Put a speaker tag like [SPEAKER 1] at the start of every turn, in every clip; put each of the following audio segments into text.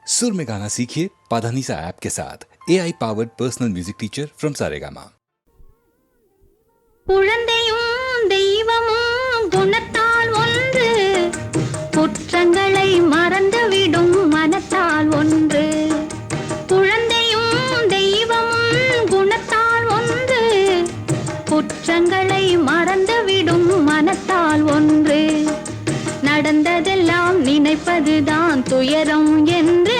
[SPEAKER 1] सुर में गाना सीखिए पाधानीसा ऐप के साथ AI powered personal music teacher from Saregama.
[SPEAKER 2] குழந்தையும் தெய்வமும் குணத்தால் ஒன்று, குற்றங்களை மறந்துவிடும் மனத்தால் ஒன்று. குழந்தையும் தெய்வமும் குணத்தால் ஒன்று, குற்றங்களை மறந்துவிடும் மனத்தால் ஒன்று. நடந்ததெல்லாம் நினைப்பதுதான் துயரம் என்று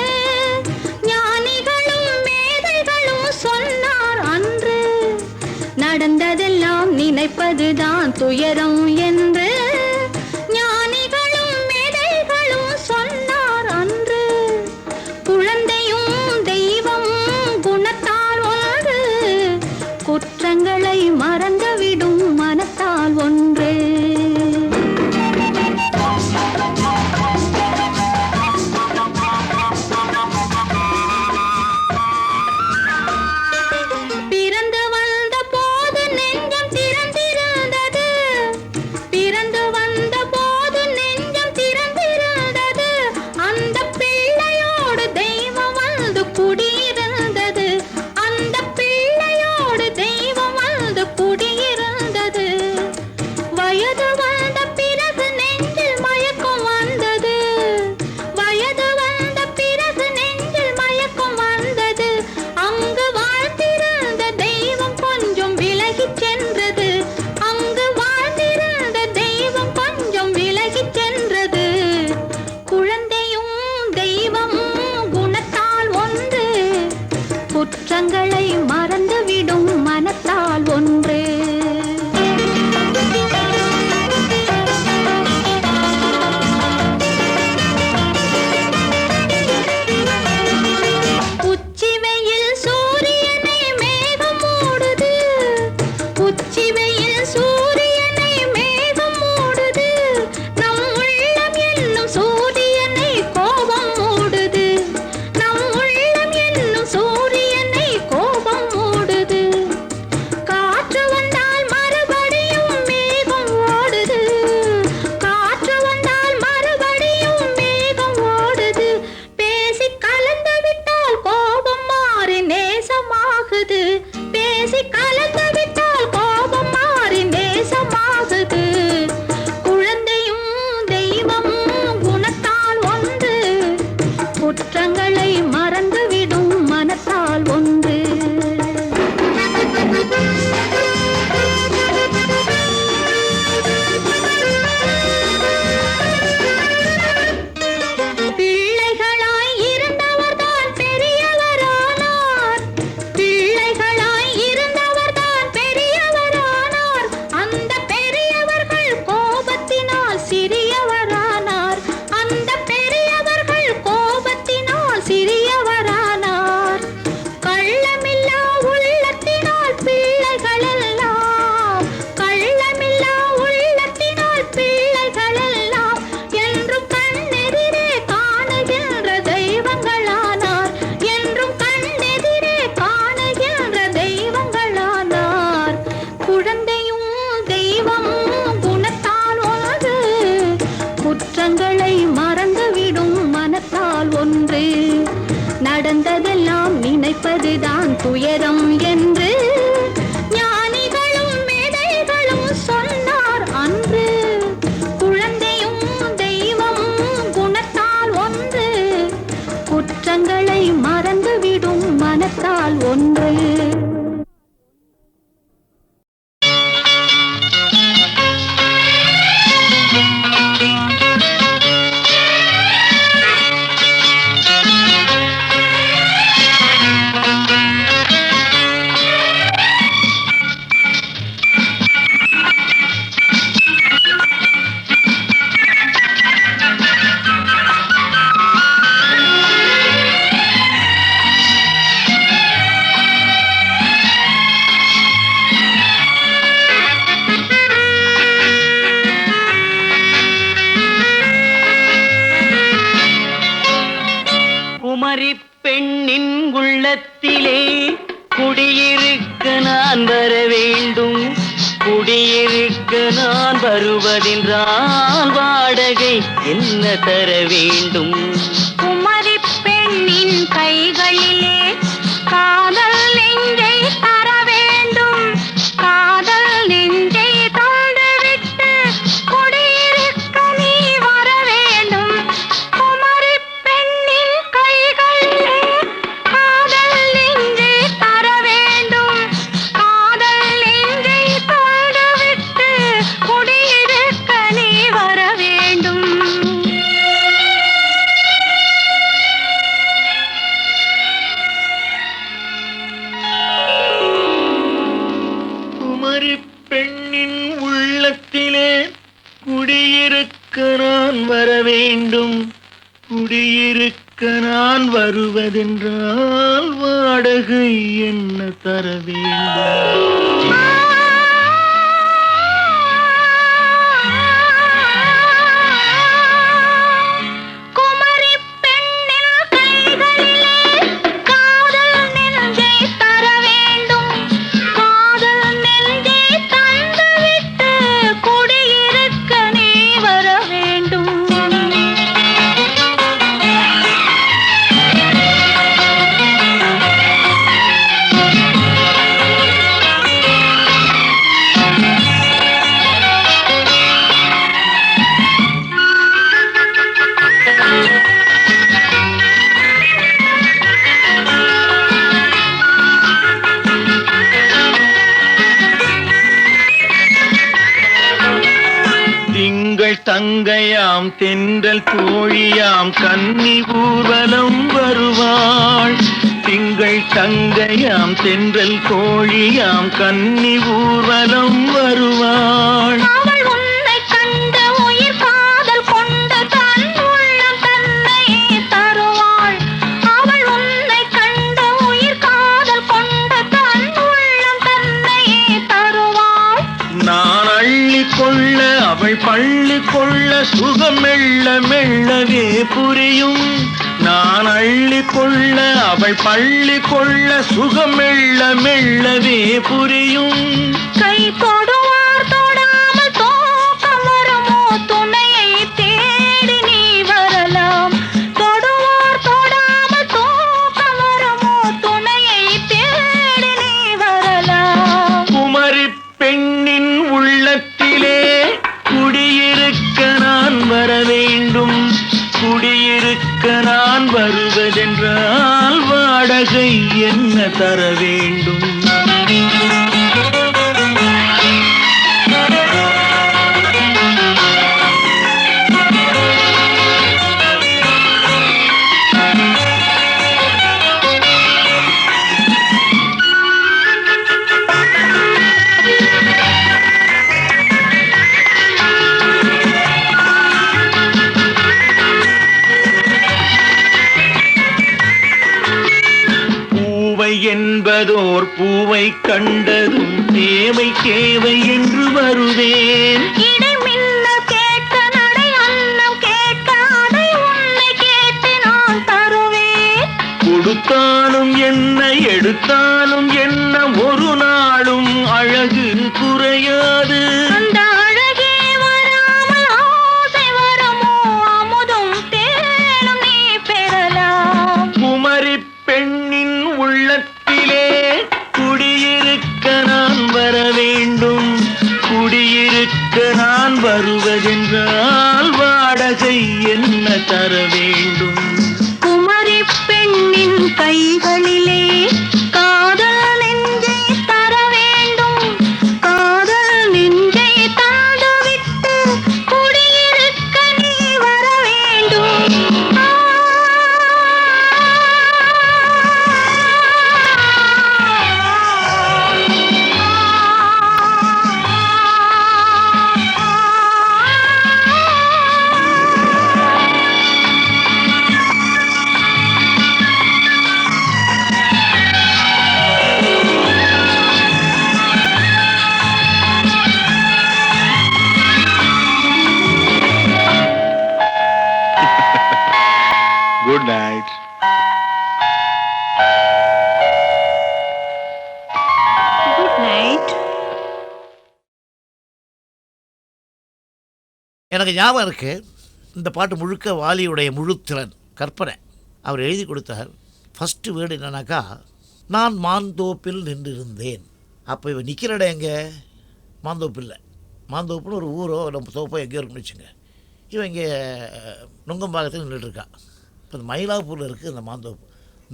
[SPEAKER 2] ஞானிகளும் மேதைகளும் சொன்னார் அன்று. நடந்ததெல்லாம் நினைப்பதுதான் துயரம் என்று ஞானிகளும் மேதைகளும் சொன்னார் அன்று. குழந்தையும் தெய்வமும் குணத்தால் ஒன்று, குற்றங்களை மறந்துவிடும் மனத்தால் ஒன்று. குற்றங்களை மறந்துவிடும் மனத்தால் ஒன்று. உச்சி வெயில் சூரியனை மேகம் மூடுது, உச்சி வெயில் சூரியனை மேகம் மூடுது. நம் உள்ளம் என்னும் சூரியனை கோபம் மூடுது, நம் உள்ளம் என்னும் சூரியனை கோபம் மூடுது. காற்று வந்தால் மறுபடியும் மேகம் ஓடுது, காற்று வந்தால் மறுபடியும் மேகம் ஓடுது. பேசி கலந்து விட்டால் கோபம் மாறி நேசமாகுது, பேசி கலந்து விட்டால் கோபம் மாறி நேசமாகுது. குழந்தையும் தெய்வமும் குணத்தால் ஒன்று, குற்றங்களை மறந்துவிடும் மனத்தால் ஒன்று. பிள்ளைகளாய் இருந்தவர்தான் பெரியவரானார், பிள்ளைகளாய் இருந்தவர்தான் பெரியவரானார். அந்த பெரியவர்கள் கோபத்தினால் சிறியவரானார், அந்த பெரியவர்கள் கோபத்தினால் சிறியவரானார். கள்ளமில்லா உள்ளத்தினால் பிள்ளைகளெல்லாம், கள்ளமில்லா உள்ளத்தினால் பிள்ளைகளெல்லாம் என்றும் கண்ணெதிரே காணுகின்ற தெய்வங்களானார், என்றும் கண்ணெதிரே காணுகின்ற தெய்வங்களானார். குழந்தையும் தெய்வமும் குணத்தால் ஒன்று, குற்றங்களை மறந்துவிடும் மனத்தால் ஒன்று. நடந்ததெல்லாம் நினைப்பதுதான் துயரம் என்று ஞானிகளும் மேதைகளும் சொன்னார் அன்று. குழந்தையும் தெய்வமும் குணத்தால் ஒன்று, குற்றங்களை மறந்துவிடும் மனத்தால் ஒன்று.
[SPEAKER 3] குமரி பெண்ணின் உள்ளத்திலே குடியிருக்க நான் வர வேண்டும், குடியிருக்க நான் வருவதென்றால் வாடகை என்ன தர வேண்டும்?
[SPEAKER 2] குமரி பெண்
[SPEAKER 4] நான் வருவதென்றால் வாடகை என்ன தர வேண்டும்? தங்கையாம் தென்றல் தோழியாம் கன்னி ஊர்வலம் வருவாள். திங்கள் தங்கையாம் தென்றல் தோழியாம் கன்னி ஊர்வலம் வருவாள்.
[SPEAKER 2] அவள் உன்னை கண்டு உயிர் காதல் கொண்டு தன் உள்ளம் தன்னையே தருவாள். அவள் உன்னை கண்டு உயிர் காதல் கொண்டு தன் உள்ளம் தன்னையே தருவாள்.
[SPEAKER 4] நான் அள்ளி கொள்ள அவள் பள்ளி கொள்ள சுகம் மெல்ல மெல்லவே புரியும். நான் அள்ளி கொள்ள அவள் பள்ளி கொள்ள சுகம் மெல்ல மெல்லவே புரியும்.
[SPEAKER 2] கை தொடுவார் தொடாமல் தூக்கம் வருமோ துணையை தேடி நீ வரலாம். தொடுவார் தொடாமல் தூக்கம் வருமோ துணையை தேடி நீ வரலாம்.
[SPEAKER 4] குமரி பெண்ணின் உள்ளத்திலே குடியிருக்க நான் வர வேண்டும். குடியிருக்க நான் வருவதென்றால் வாடகை என்ன தர வேண்டும்? என்பதோர் பூவை கண்டதும் தேவை தேவை என்று வருவேன்.
[SPEAKER 2] இடைமின்ன கேட்க நடை அன்னம் கேட்க அதை உன்னை கேட்டு நான் தருவேன்.
[SPEAKER 4] கொடுத்தாலும் என்ன எடுத்தாலும் என்ன ஒரு நாளும் அழகு குறையாது.
[SPEAKER 2] அந்த அழகே வராமல் ஆசை வருமோ அமுதும் தேனும் நீ பெறலாம்.
[SPEAKER 4] குமரி பெண்ணின் உள்ளத்திலே குடியிருக்க நான் வர வேண்டும். குடியிருக்க நான் வருவதென்றால் வாடகை என்ன தர வேண்டும்?
[SPEAKER 2] குமரி பெண்ணின் கைகளிலே காதல் நெஞ்சை தர வேண்டும். காதல் நெஞ்சை தந்துவிட்டு குடியிருக்க நீ வர வேண்டும்.
[SPEAKER 4] Good night.
[SPEAKER 2] Good night.
[SPEAKER 5] எனக்கு ஞாபகம் இருக்கு, இந்த பாட்டு முழுக்க வாலியுடைய முழுத்திறன் கற்பனை. அவர் எழுதி கொடுத்தார். ஃபஸ்ட்டு வேர்டு என்னன்னாக்கா, நான் மாந்தோப்பில் நின்றிருந்தேன். அப்போ இவன் நிற்கிற இடம் எங்கே? மாந்தோப்பில். மாந்தோப்புன்னு ஒரு ஊரோ நம்ம தோப்போ எங்கேயோ இருக்குன்னு வச்சுங்க. இவன் இங்கே நுங்கம்பாக்கத்தில் நின்றுட்டுருக்கா. இப்போ இந்த மயிலாப்பூரில் இருக்குது இந்த மாந்தோப்பு.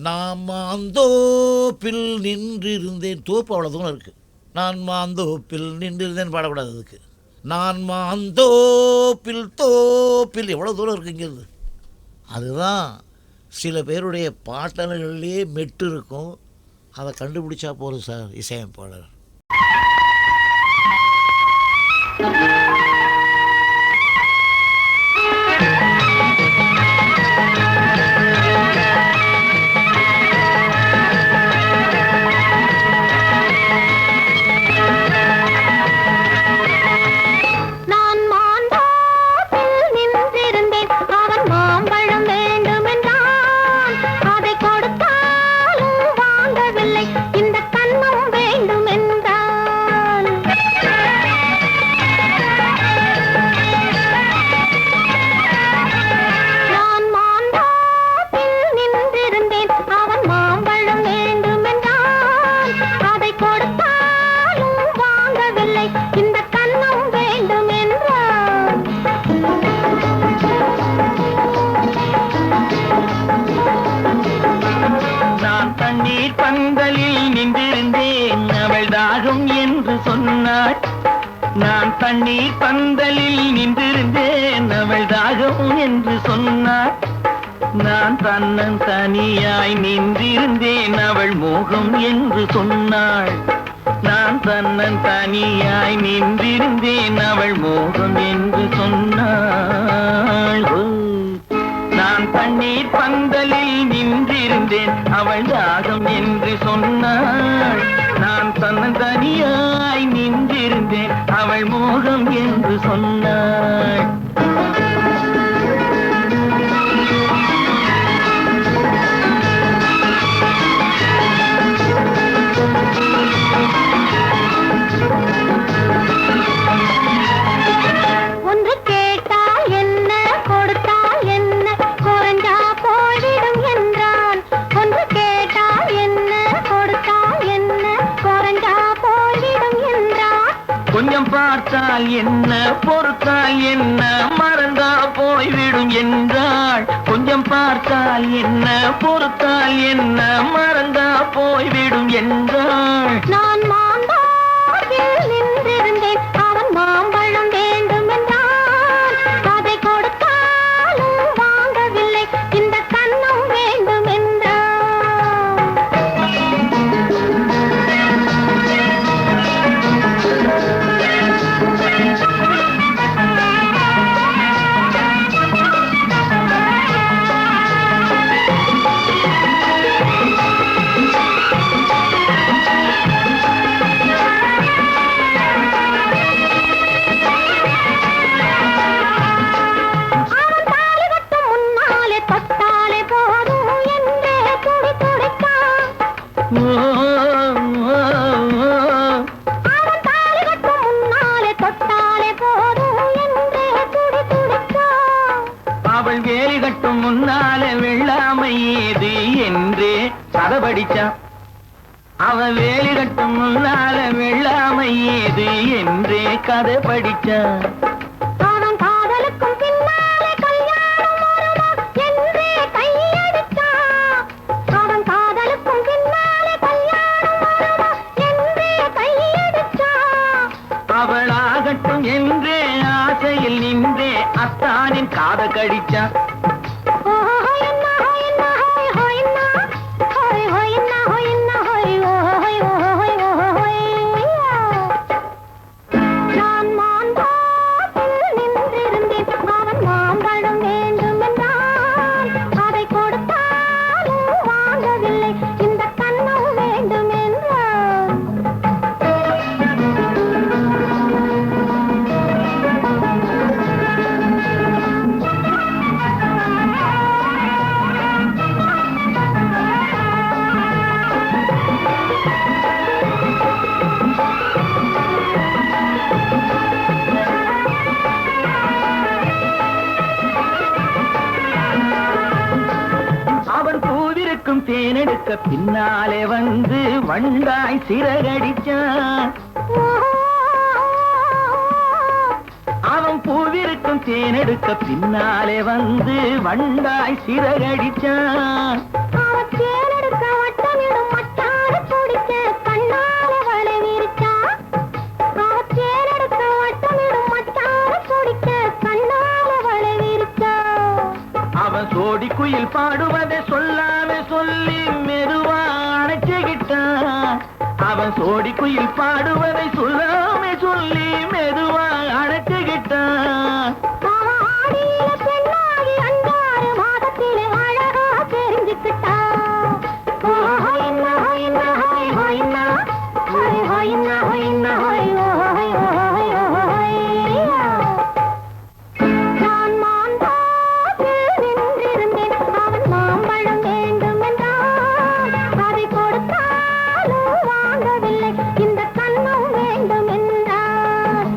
[SPEAKER 5] நான் மாந்தோப்பில் நின்றிருந்தேன். தோப்பு அவ்வளோ தூரம் இருக்குது. நான் மாந்தோப்பில் நின்றிருந்தேன் பாடக்கூடாது. அதுக்கு நான் மாந்தோப்பில் தோப்பில் எவ்வளோ தூரம் இருக்குது இங்கேருந்து. அதுதான் சில பேருடைய பாட்டல்கள்லேயே மெட்டு இருக்கும். அதை கண்டுபிடிச்சா போதும் சார் இசையமைப்பாளர்.
[SPEAKER 4] நான் தண்ணீர் பந்தலில் நின்றிருந்தேன் அவள் தாகம் என்று சொன்னாள். நான் தன்னன் தனியாய் நின்றிருந்தேன் அவள் மோகம் என்று சொன்னாள். நான் தன்னன் தனியாய் நின்றிருந்தேன் அவள் மோகம் என்று சொன்னாள். நான் தண்ணீர் பந்தலில் நின்றிருந்தேன் அவள் தாகம் என்று சொன்னாள். நான் தன்னன் தனியாய் நின்றிருந்தேன் அவள் மோகம் என்று சொன்னாள்.
[SPEAKER 2] ஒன்று கேட்டால் என்ன கொடுத்தால் என்ன குறைஞ்சா போய்விடும் என்றான். ஒன்று கேட்டால் என்ன கொடுத்தால் என்ன குறைஞ்சா போய்விடும் என்றான்.
[SPEAKER 4] கொஞ்சம் பார்த்தால் என்ன பொறுத்தால் என்ன மறந்தா போய்விடும் என்றாள். கொஞ்சம் பார்த்தால் என்ன பொறுத்தால் என்ன மறந்தா போய்விடும் என்றாள்.
[SPEAKER 2] நான் மாந்தோப்பில் நின்றிருந்தேன் அவன் மாம்பழம் வேண்டும் என்றான். அதை கொடுத்தாலும் வாங்கவில்லை இந்த கன்னம் வேண்டும் என்றான். அவன் தாலி கட்டும் முன்னாலே தொட்டாலே போதும் என்றே துடி துடித்தான். அவன் தாலி கட்டும் முன்னாலே தொட்டாலே போதும் என்றே துடி துடித்தான்.
[SPEAKER 4] அவள் வேலி கட்டும் முன்னால வெள்ளாமை ஏது என்றே கதை படிச்சான். அவள் வேலி கட்டும் முன்னால வெள்ளாமை ஏது என்றே கதை படிச்சான்.
[SPEAKER 2] அவன் காதலுக்கும் பின்னாலே கல்யாணம் வருமா என்றே கையடித்தான். அவன் காதலுக்கும் பின்னாலே கல்யாணம் வருமா என்றே கையடித்தான்.
[SPEAKER 4] அவள் ஆகட்டும் என்றே ஆசையில் நின்றே அத்தானின் காத கடிச்சான்.
[SPEAKER 2] நான் மாந்தோப்பில் நின்றிருந்தேன் அவன் மாம்பழம் வேண்டும் என்றான். அதை கொடுத்தாலும் வாங்கவில்லை இந்த கன்னம் வேண்டும் என்றான்.
[SPEAKER 4] அவன் பூவிருக்கும் தேனெடுக்க பின்னாலே வந்து வண்டாய் சிறகடிச்சான். அவன் பூவிருக்கும் தேனெடுக்க பின்னாலே வந்து வண்டாய் சிறகடிச்சான்.
[SPEAKER 2] அவன் தேனெடுக்க வட்டமிடும் மட்டார துடிக்க கண்ணாலே வலை விரிச்சான். அவன் தேனெடுக்க வட்டமிடும் மட்டார துடிக்க கண்ணாலே வலை விரிச்சான்.
[SPEAKER 4] அவன் சோடி குயில் பாடுவதை சொல்லாம சொல்லி மெதுவா அணைச்சுக்கிட்டான். அவன் சோடி குயில் பாடுவதை சொல்லாம சொல்லி மெதுவா அணைச்சுக்கிட்டான்.
[SPEAKER 2] அவன் ஆடியில பெண்ணாகி 5 மாதத்திலே அழகா தெரிஞ்சுக்கிட்டான். நான் மாந்தோப்பில் நின்றிருந்தேன் அவன் மாம்பழம் வேண்டும் என்றான். அதை கொடுத்தாலும் வாங்கவில்லை இந்த கன்னம் வேண்டும் என்றான்.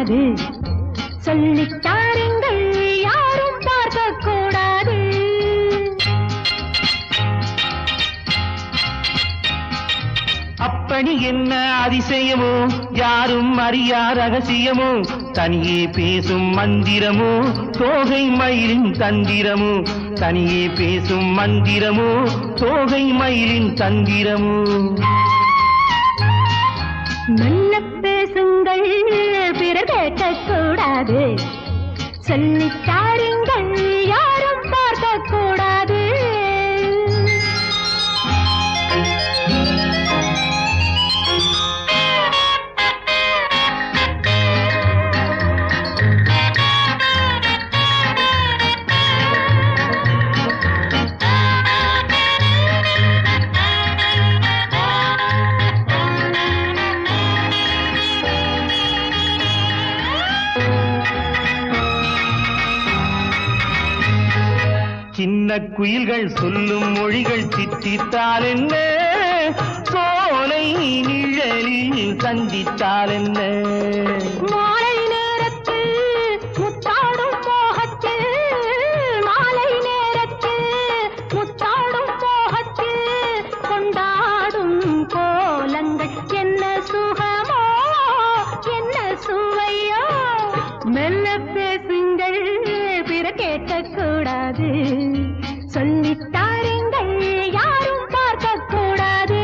[SPEAKER 2] கூடாது, சொல்லித் தாருங்கள் யாரும் பார்க்க கூடாது.
[SPEAKER 4] அப்படி என்ன அதிசயமோ, யாரும் அறியா ரகசியமோ, தனியே பேசும் மந்திரமோ, தோகை மயிலின் தந்திரமோ, தனியே பேசும் மந்திரமோ, தோகை மயிலின் தந்திரமோ.
[SPEAKER 2] நல்ல பேசுங்கள் பிறர் கேட்கக் கூடாது, சொல்லித் தாருங்கள் யாரும் பார்க்க கூடாது.
[SPEAKER 4] சின்ன குயில்கள் சொல்லும் மொழிகள் சித்தித்தால் என்ன, சோலை நிழலில் சந்தித்தால் என்ன.
[SPEAKER 2] மாலை நேரத்தில் முத்தாடும் மோகத்தில், மாலை நேரத்தில் முத்தாடும் மோகத்தில் கொண்டாடும் கோலங்கள் என்ன சுகமோ என்ன சுவையோ. மெல்ல பேசுங்கள் பிற கேட்கக் கூடாது, சொல்லித் தாருங்கள் யாரும் பார்க்க கூடாது.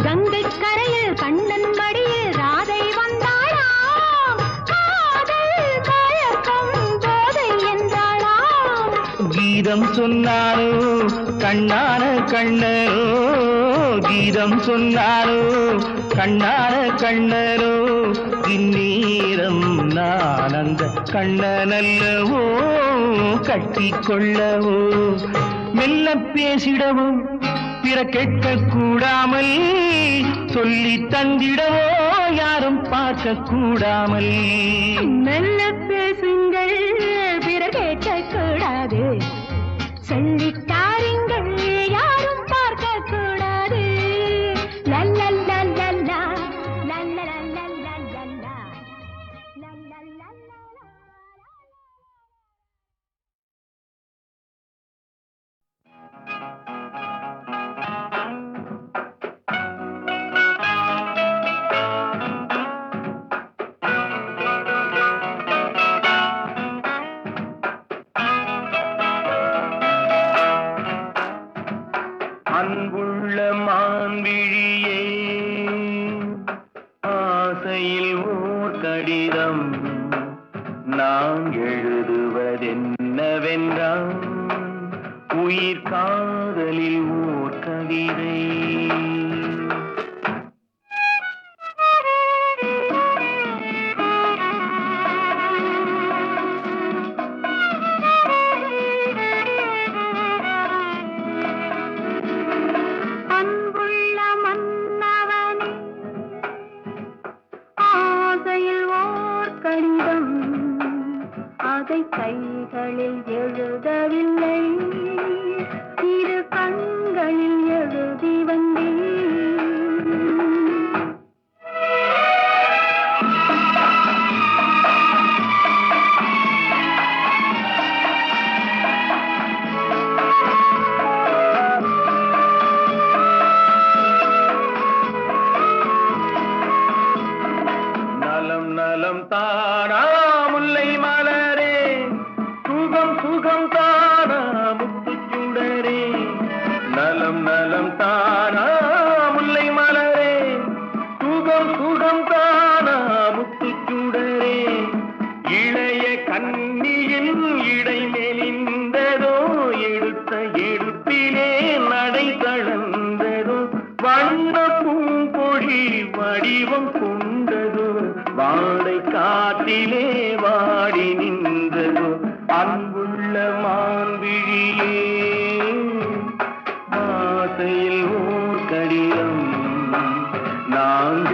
[SPEAKER 2] கங்கை கரையில் கண்ணன் மடியில் ராதை வந்தாளாம், காதல் மயக்கம் போதை என்றாளாம்.
[SPEAKER 4] கீதம் சொன்னாரோ கண்ணான கண்ணரோ, கீதம் சொன்னாரோ கண்ணான கண்ணரோ, இந்நேரம் நான் அந்த கண்ணனல்லவோ கட்டிக்கொள்ளவோ. மெல்ல பேசிடவோ பிற கேட்க கூடாமல், சொல்லி தந்திடவோ யாரும் பார்க்க கூடாமல்.
[SPEAKER 2] மெல்ல பேசுங்கள் பிற கேட்கக் கூடாது, சொல்லித் தாருங்கள் யாரும் பார்க்க கூடாது. லல்லல்லா லல்லா லல்லல்லா லல்லா லல்லல்லா.
[SPEAKER 4] அன்புள்ள மான்விழியே, ஆசையில் ஓர் கடிதம் நான் எழுதுவதென்னவென்றால், உயிர் காதலில் ஓர் கவிதை.
[SPEAKER 2] அன்புள்ள மன்னவனே, ஆசையில் ஓர் கடிதம், அதை கைகளில் எழுதவில்லை, இரு கண்களில் எழுதி வந்தேன்.
[SPEAKER 4] நலம் நலம் தானா முல்லை மலரே, சுகம் சுகம் தானா முத்துச்சுடரே. நலம் நலம் தானா முல்லை மலரே, சுகம் சுகம் தானா முத்துச்சுடரே. இளைய கன்னியின் இடை மெலிந்ததோ, எடுத்த எடுப்பிலே நடை தளர்ந்ததோ, வண்ண பூங்கொடி வடிவம் கொண்டதோ, வாடை காட்டிலே வாடி நின்றதோ. அன்புள்ள மான்விழியே, ஆசையில் ஓர் கடிதம் நான்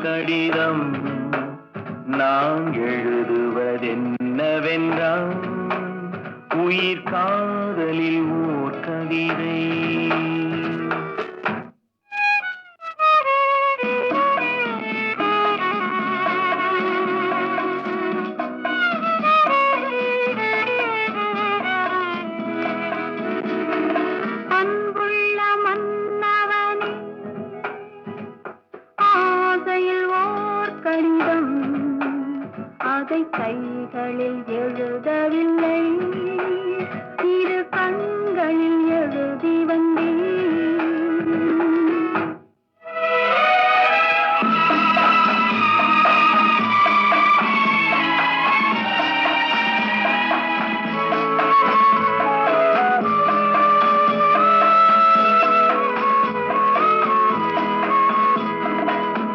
[SPEAKER 4] கடிதம் நான் எழுதுவதென்னவென்றால் உயிர் காதலில் ஓர் கவிதை.
[SPEAKER 2] அன்புள்ள மன்னவனே, ஆசையில் ஓர் கடிதம், அதை கைகளில் எழுதவில்லை, இரு கண்களில் எழுதி வந்தேன்.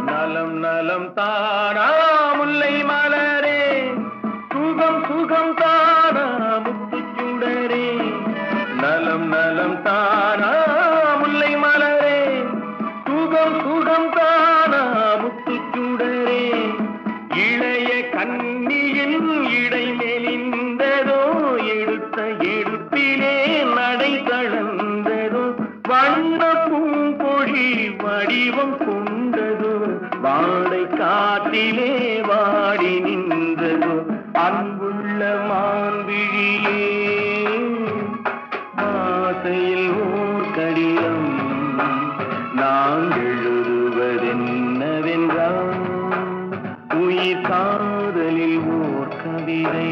[SPEAKER 4] நலம் நலம் தானா முல்லை மலரே, சுகம் சுகம் தானா முத்துச்சுடரே. நலம் நலம் தானா முல்லை மலரே, சுகம் சுகம் தானா முத்துச்சுடரே. இளைய கண்ணியின் இடை மெலிந்ததோ, எடுத்த எடுப்பிலே நடை தளர்ந்ததோ, வண்ண பூங்கொழி வடிவம் கொண்டதோ, வாடை காட்டிலே வாடி நின்றதோ. அன்புள்ள மான்விழியே, ஆசையில் ஓர் கடிதம் நான் எழுதுவதென்னவென்றால் உயிர் காதலில் ஓர் கவிதை.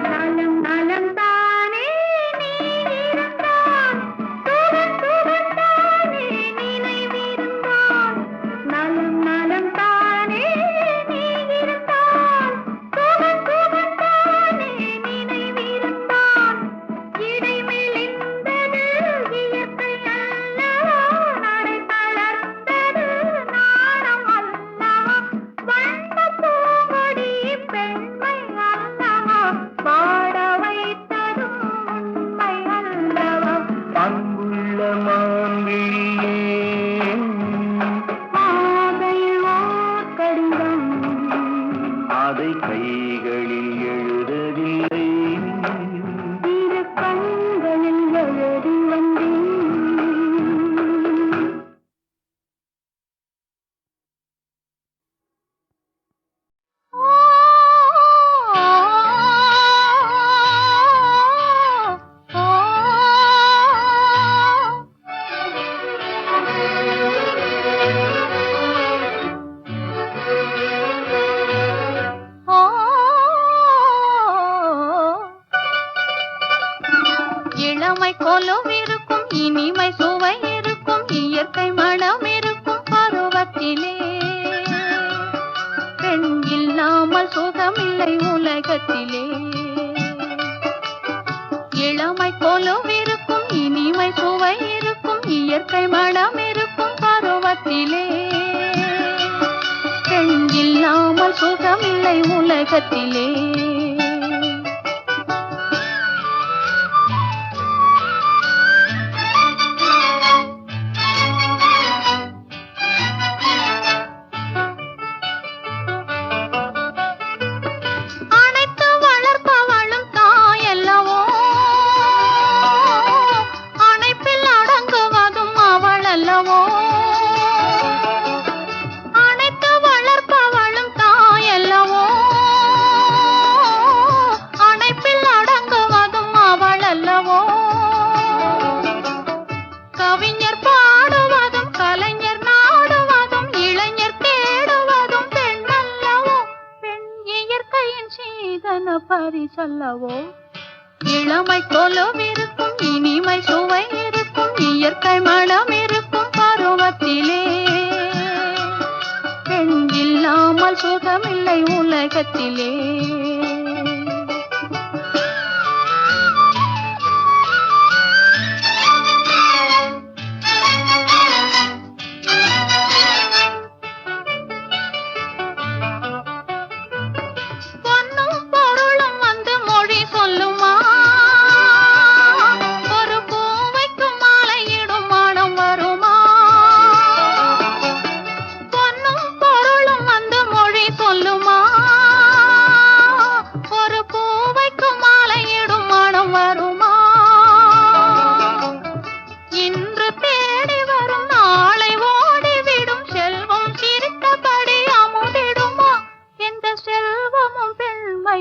[SPEAKER 2] நலம் நலம் தானே நீ இருந்தால், சுகம் சுகம் தானே நினைவிருந்தால். நலம் நலம் தானே நீ இருந்தால், சுகம் சுகம் தானே நினைவிருந்தால். இடை மெலிந்தது இயற்கை அல்லவா, நடை தளர்ந்தது நாணம் அல்லவா. வண்ண பூங்கொடி பெண்மை அல்லவா, பாட வைத்ததும் உண்மை அல்லவா.
[SPEAKER 4] அன்புள்ள மான்விழியே,
[SPEAKER 2] ஆசையில் ஓர் கடிதம்,
[SPEAKER 4] அதை கைகளில் எழுதவில்லை,
[SPEAKER 2] இரு கண்களில் எழுதி வந்தேன். இளமை கொலும் இருக்கும், இனிமை சுவை இருக்கும், இயற்கை மனம் இருக்கும் பருவத்திலே. பெண் இல்லாமல் சுகமில்லை உலகத்திலே. இளமை கொலும் இருக்கும், இனிமை சுவை இருக்கும், இயற்கை மனம் இருக்கும் பருவத்திலே. பெண் இல்லாமல் சுகமில்லை உலகத்திலே. அணைத்து வளர்ப்பவளும் தாயல்லவோ, அணைப்பில் அடங்குவதும் அவள் அல்லவோ. அணைத்து வளர்ப்பவளும் தாயல்லவோ, அணைப்பில் அடங்குவதும் அவள் அல்லவோ. கவிஞர் பாடுவதும் கலைஞர் நாடுவதும் இளைஞர் தேடுவதும் பெண் அல்லவோ. பெண் இயற்கையின் சீதன பரிசல்லவோ. இளமை கொலும் இருக்கும், இனிமை சுவை இருக்கும், இயற்கை மனம் இருக்கும் பருவத்திலே. பெண் இல்லாமல் சுகமில்லை உலகத்திலே.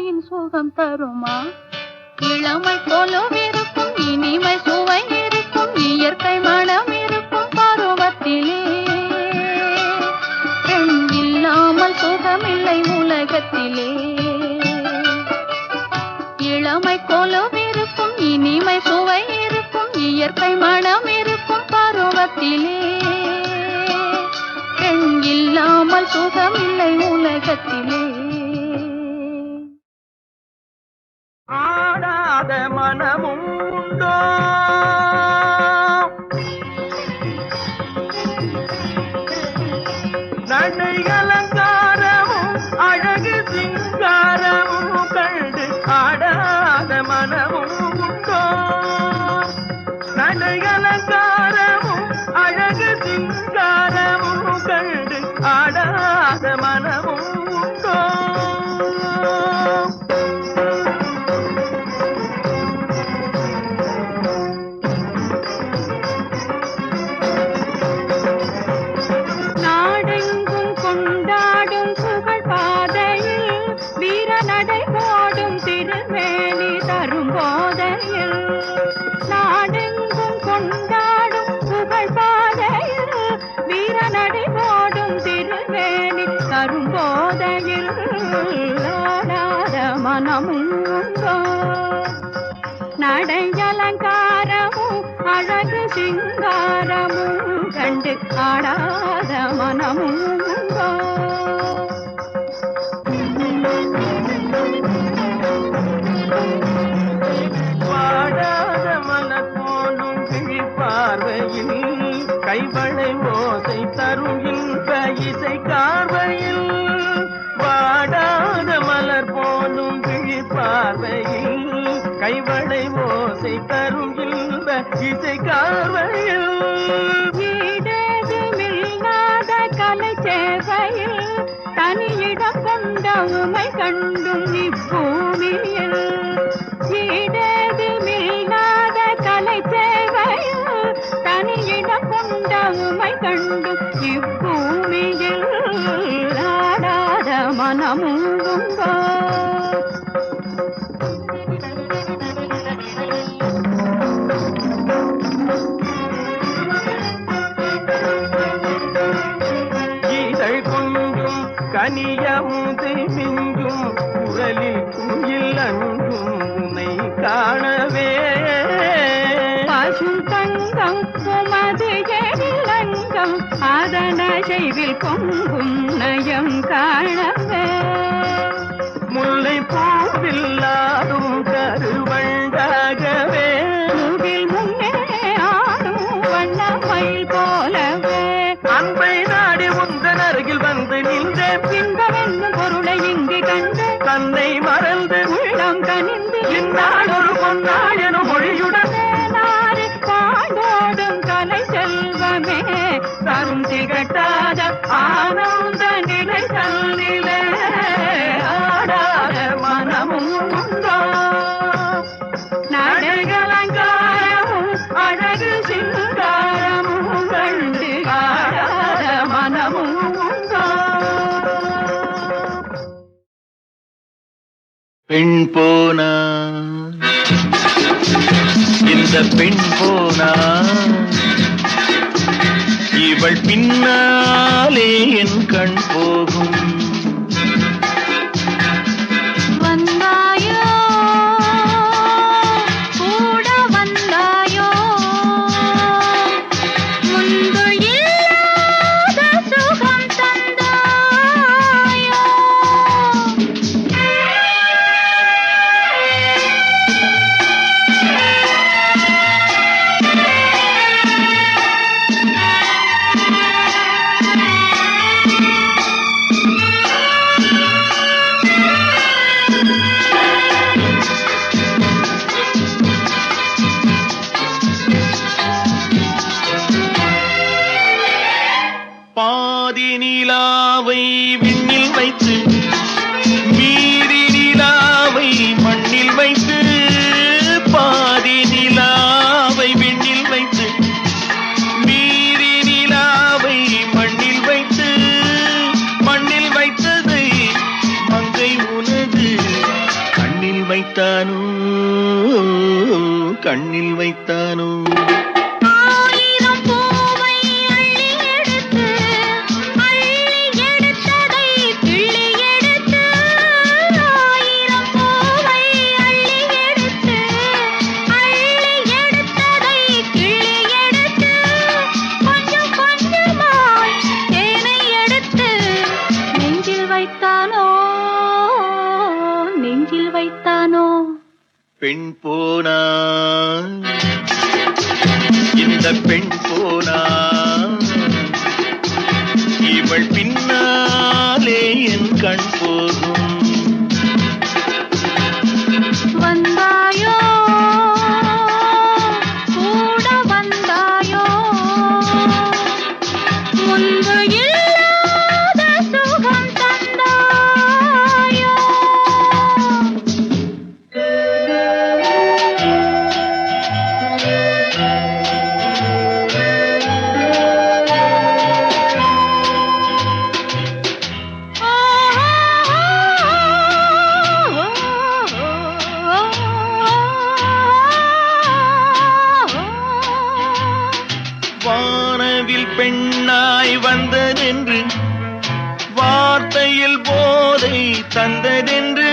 [SPEAKER 2] பார்வையின் சுகம் தருமா? இளமை கொலுவிருக்கும் இனிமை சுவை இருக்கும் இயற்கை மனம் இருக்கும் பருவத்திலே. பெண் இல்லாமல் சுகமில்லை உலகத்திலே. இளமை கொலுவிருக்கும் இனிமை சுவை இருக்கும் இயற்கை மனம் இருக்கும் பருவத்திலே. பெண் இல்லாமல் சுகமில்லை உலகத்திலே.
[SPEAKER 3] ஆடாத மனமும் உண்டோ? நடை அலங்காரமும் அழகு சிங்காரமும் கண்டு ஆடாத மனமும் உண்டோ? நடை அலங்காரமும் அழகு சிங்காரமும் கண்டு ஆடாத மனமும் உண்டோ?
[SPEAKER 2] நடையலங்காரமும் அழகு சிங்காரமும் கண்டு ஆடாத மனமும் உண்டோ?
[SPEAKER 3] வாடாத மலர் போலும் கிழிப்பார்வையில் கைவளை ஓசை தரும் இன்ப இசை கார்வையில். வாடாத மலர் போலும் கிழிப்பார்வையில் கைவளை ஓசை தரும் இன்ப இசை கார்வையில்.
[SPEAKER 2] ஈடேதுமில்லாத கலை சேவையில் தனியிடம் கொண்ட உமை கண்டும் இப்பூமியில். ஈடேதுமில்லாத கலை சேவையில் தனியிடம் கொண்ட உமை கண்டும் இப்பூமியில். ஆடாத மனமும் உண்டோ?
[SPEAKER 3] கனியமுதை மிஞ்சும் குரலில் குயில் அஞ்சும் உன்னை காணவே.
[SPEAKER 2] பசும் தங்கம் உமது எழிலங்கம் அதன செய்வில் பொங்கும் நயம் காணவே.
[SPEAKER 3] முல்லை பூவில்லாதும் கருவண்டாகவே.
[SPEAKER 2] முகில் முன்னே ஆடும் வண்ணமயில் போலவே.
[SPEAKER 3] அன்பை நாடி உந்தன் அருகில் வந்து நின்ற
[SPEAKER 2] இன்பமென்னும் பொருளை இங்கு கண்டு
[SPEAKER 3] தன்னை மறந்து
[SPEAKER 2] உள்ளம் கனிந்து
[SPEAKER 3] இந்நாள் ஒரு பொன்னாயனும் மொழியுடன்
[SPEAKER 2] பாடோடும் கலை செல்வமே தரும் திகட்டாத ஆனந்த நிலை தன்னிலே. ஆடாத மனமும் உண்டோ? நடையலங்காரமும் அழகு சிங்காரமும் கண்டு ஆடாத மனமும் உண்டோ?
[SPEAKER 4] பெண் போனா இந்த பெண் போனா இவள் பின்னாலே என் கண் போகும்.
[SPEAKER 2] வந்தாயோ கூட வந்தாயோ முன்பு இல்லாத சுகம் தந்தாயோ.
[SPEAKER 4] வைத்தானோ கண்ணில் வைத்தானோ
[SPEAKER 2] ஆயிரம் பூவை அள்ளி எடுத்து அள்ளி எடுத்ததை கிள்ளி எடுத்து ஆயிரம் பூவை அள்ளி எடுத்து அள்ளி எடுத்ததை கிள்ளி எடுத்து கொஞ்சம் கொஞ்சமாய் தேனை எடுத்து நெஞ்சில் வைத்தானோ நெஞ்சில் வைத்தானோ
[SPEAKER 4] பெண் போனா இந்த பெண் போனா இவள் பின்னாலே என் கண் போகும்
[SPEAKER 2] வந்தாயோ கூட வந்தாயோ முன்பு இல்லாத சுகம் தந்தாயோ
[SPEAKER 4] வானவில் பெண்ணாய் வந்ததென்று வார்த்தையில் போதை தந்ததென்று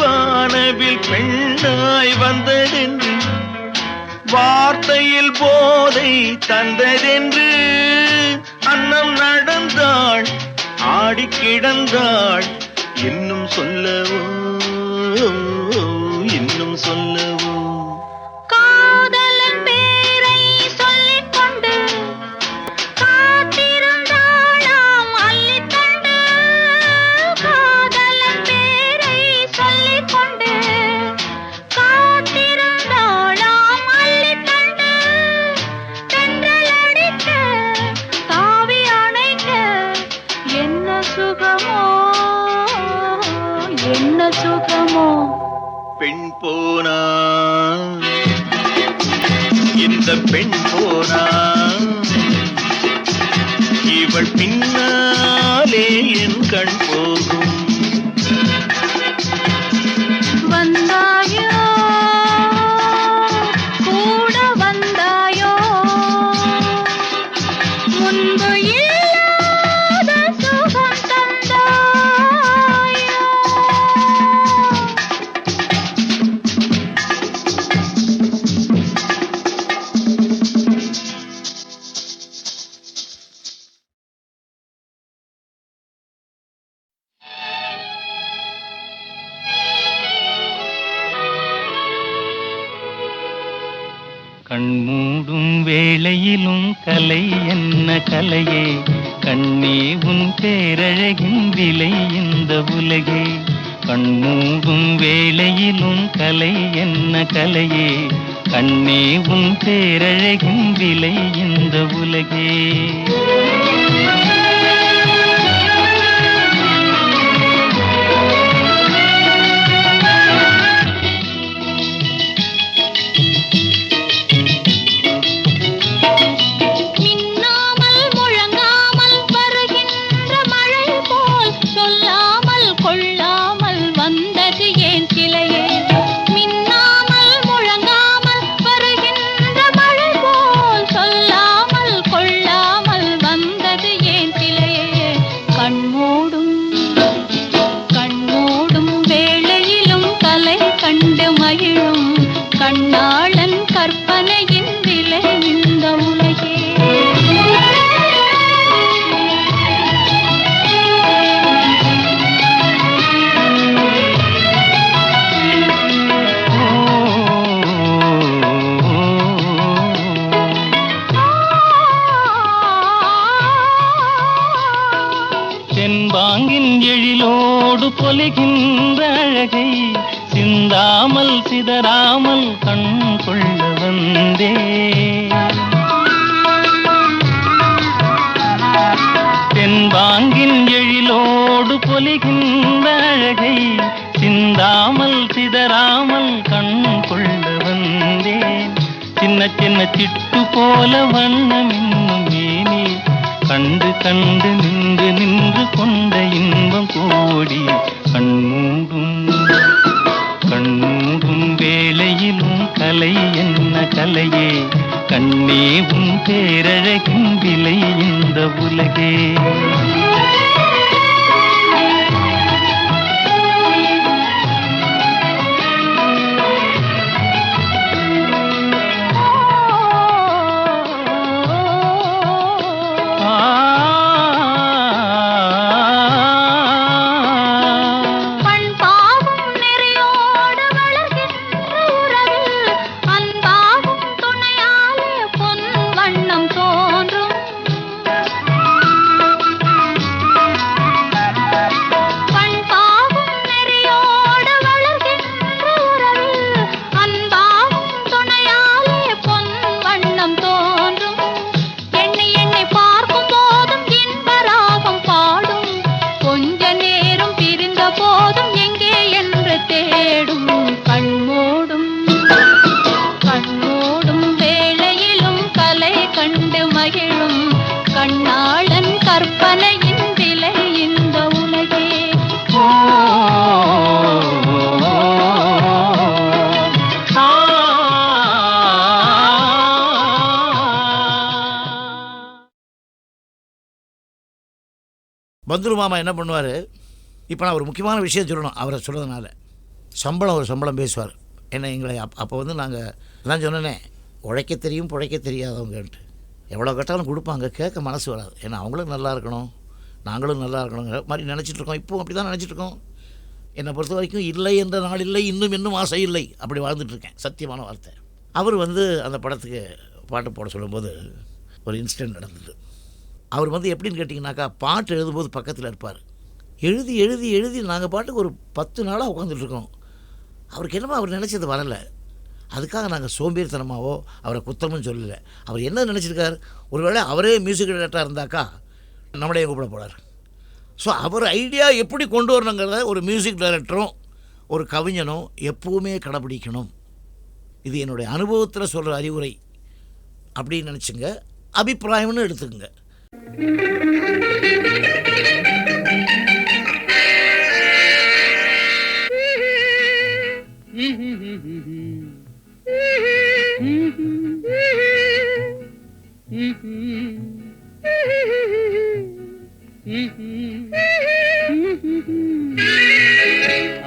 [SPEAKER 4] வானவில் பெண்ணாய் வந்ததென்று வார்த்தையில் போதை தந்ததென்று அன்னம் நடந்தாள் ஆடி கிடந்தாள் இன்னும் சொல்லவோ இன்னும் சொல்லவோ
[SPEAKER 2] காதலன் பேரை சொல்லிக் கொண்டு காத்திருந்தாளாம் அள்ளித்தண்டு காதலன் பேரை சொல்லிக் கொண்டு காத்திருந்தாளாம் அள்ளித்தண்டு தென்றல் அடிக்க தாவி அணைக்க என்ன சுகமோ என்ன சுகமோ
[SPEAKER 4] பெண் போனா இந்த பெண் போனா இவள் பின்னாலே என் கண் போகும்
[SPEAKER 2] வந்தாயோ கூட வந்தாயோ முன்பு இல்லாத சுகம் தந்தாயோ
[SPEAKER 3] கண்மூடும் வேளையிலும் கலை என்ன கலையே கண்ணே உன் பேரழகின் விலை இந்த உலகே கண்மூடும் வேளையிலும் கலை என்ன கலையே கண்ணே உன் பேரழகின் விலை இந்த உலகே
[SPEAKER 2] மின்னாமல் முழங்காமல் வருகின்ற மழை போல் சொல்லாமல் கொள்ளாமல் வந்தது ஏன் சிலையே மின்னாமல் முழங்காமல் வருகின்ற மழை போல் சொல்லாமல் கொள்ளாமல் வந்தது ஏன் சிலையே கண்மூடும் கண்மூடும் வேளையிலும் கலை கண்டு மகிழும் கண்ணாளன் கற்பனையின் விலை இந்த உலகே
[SPEAKER 3] செம்பாங்கின் எழிலோடு பொலிகின்ற அழகை சிந்தாமல் சிதறாமல் கண் கொள்ள வந்தே தென்பாங்கின் எழிலோடு பொலிகின்ற அழகை சிந்தாமல் சிதறாமல் கண் கொள்ள வந்தேன் சின்ன சின்ன சிட்டு போல வண்ணம் இன்னும் ஏனே கண்டு கண்டு நின்று நின்று கொண்ட இன்பம் கோடி கண்மூடும் இல்லையே கண்ணே உன் பேரழகின் விலை இந்த உலகே.
[SPEAKER 5] பந்துரு மாமா என்ன பண்ணுவார், இப்போ நான் ஒரு முக்கியமான விஷயம் சொல்லணும் அவரை சொல்கிறதுனால. ஒரு சம்பளம் பேசுவார். என்ன எங்களை அப்போ வந்து நாங்கள் நான் சொன்னேனே உழைக்க தெரியும் பிழைக்க தெரியாதவங்கன்ட்டு. எவ்வளோ கட்டாலும் கொடுப்பாங்க, கேட்க மனசு வராது. ஏன்னா அவங்களும் நல்லா இருக்கணும், நாங்களும் நல்லா இருக்கணுங்கிற மாதிரி நினச்சிட்ருக்கோம். இப்போவும் அப்படி தான் நினச்சிட்ருக்கோம். என்னை பொறுத்த வரைக்கும் இல்லை என்ற நாள் இல்லை, இன்னும் ஆசை இல்லை, அப்படி வாழ்ந்துட்டுருக்கேன். சத்தியமான வார்த்தை. அவர் வந்து அந்த படத்துக்கு பாட்டு போட சொல்லும்போது ஒரு இன்சிடெண்ட் நடந்தது. அவர் வந்து எப்படின்னு கேட்டிங்கனாக்கா, பாட்டு எழுதும்போது பக்கத்தில் இருப்பார். எழுதி எழுதி எழுதி நாங்கள் பாட்டுக்கு ஒரு 10 நாளாக உட்காந்துட்ருக்கோம். அவருக்கு என்னமோ அவர் நினச்சது வரலை. அதுக்காக நாங்கள் சோம்பேறித்தனமாவோ அவரை குத்தமும் சொல்லலை. அவர் என்ன நினச்சிருக்கார், ஒருவேளை அவரே மியூசிக் டைரக்டராக இருந்தாக்கா நம்மளையே கூப்பிட போகிறார். ஸோ அவர் ஐடியா எப்படி கொண்டு வரணுங்கிறத ஒரு மியூசிக் டைரக்டரும் ஒரு கவிஞனும் எப்போவுமே கடைப்பிடிக்கணும். இது என்னுடைய அனுபவத்தில் சொல்கிற அறிவுரை அப்படின்னு நினச்சிங்க, அபிப்பிராயம்னு எடுத்துக்கங்க.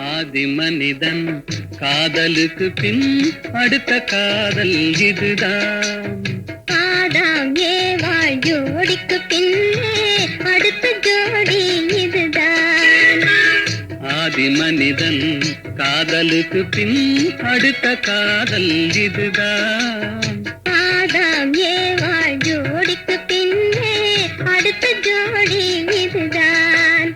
[SPEAKER 3] ஆதி மனிதன் காதலுக்கு பின் அடுத்த காதல் இதுதான்.
[SPEAKER 6] ஆதாம் ஏவாள் ஜோடிக்கு பின்னே அடுத்த ஜோடி இதுதான்.
[SPEAKER 3] ஆதி மனிதன் காதலுக்கு பின் அடுத்த காதல் இதுதான்.
[SPEAKER 6] ஆதாம் ஏவாள் ஜோடிக்கு பின்னே அடுத்த ஜோடி இதுதான்.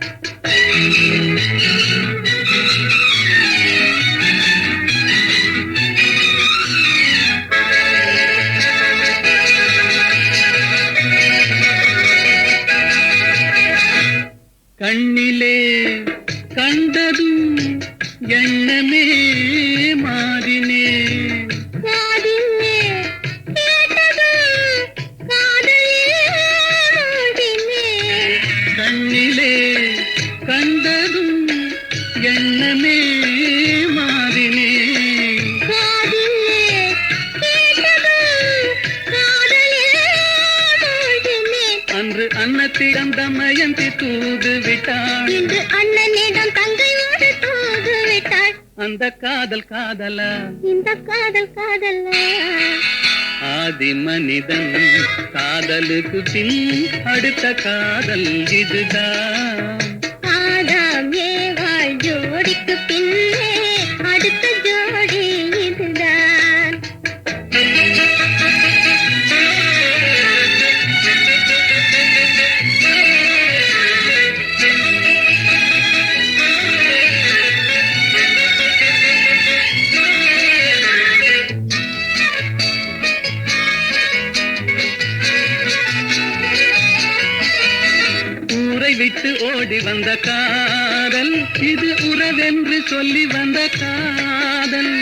[SPEAKER 3] கண்ணிலே கண்டதும் எண்ணமே மாறினே.
[SPEAKER 6] காதிலே கேட்டதும் காதலிலே மூழ்கினேன்.
[SPEAKER 3] கண்ணிலே கண்டதும் எண்ணமே மாறினே.
[SPEAKER 6] காதிலே கேட்டதும் காதலிலே மூழ்கினேன்.
[SPEAKER 3] அன்று அன்னத்திடம் தமயந்தி தூது விட்டாள்,
[SPEAKER 6] இன்று அண்ணனிடம் தங்கையோடு தூது விட்டாள்.
[SPEAKER 3] அந்த காதல் காதலா,
[SPEAKER 6] இந்த காதல் காதலா.
[SPEAKER 3] ஆதி மனிதன் காதலுக்கு பின் அடுத்த காதல் இதுதான்.
[SPEAKER 6] ஆதாம் ஏவாள் ஜோடிக்கு பின்னே அடுத்த ஜோடி இதுதான்.
[SPEAKER 3] ஊரை விட்டு ஓடி வந்த காதல், இது உறவென்று சொல்லி வந்த காதல்.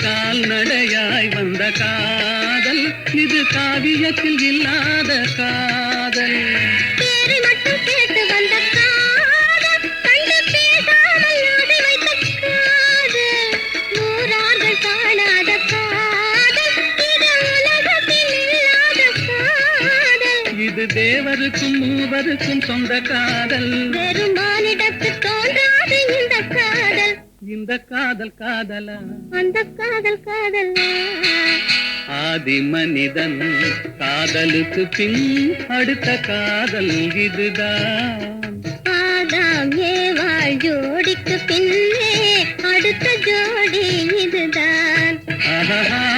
[SPEAKER 3] கால்நடையாய் வந்த காதல், இது காவியத்தில் இல்லாத காதல்.
[SPEAKER 6] பேரை மட்டும் கேட்டு வந்த காதல், கண்டு பேசாமல் ஓடி வைத்த காதல். நூறார்கள் காணாத காதல், இது
[SPEAKER 3] இது தேவருக்கும் மூவருக்கும் சொந்த காதல்.
[SPEAKER 6] வெறும் மானிடத்து தோன்றாது இந்த காதல்.
[SPEAKER 3] இந்த காதல் காதலா,
[SPEAKER 6] அந்த காதல் காதலா.
[SPEAKER 3] ஆதி மனிதன் காதலுக்கு பின் அடுத்த காதல் இதுதான்.
[SPEAKER 6] ஆதாம் ஏவாள் ஜோடிக்கு பின்னே அடுத்த ஜோடி இதுதான்.
[SPEAKER 3] ஆஹா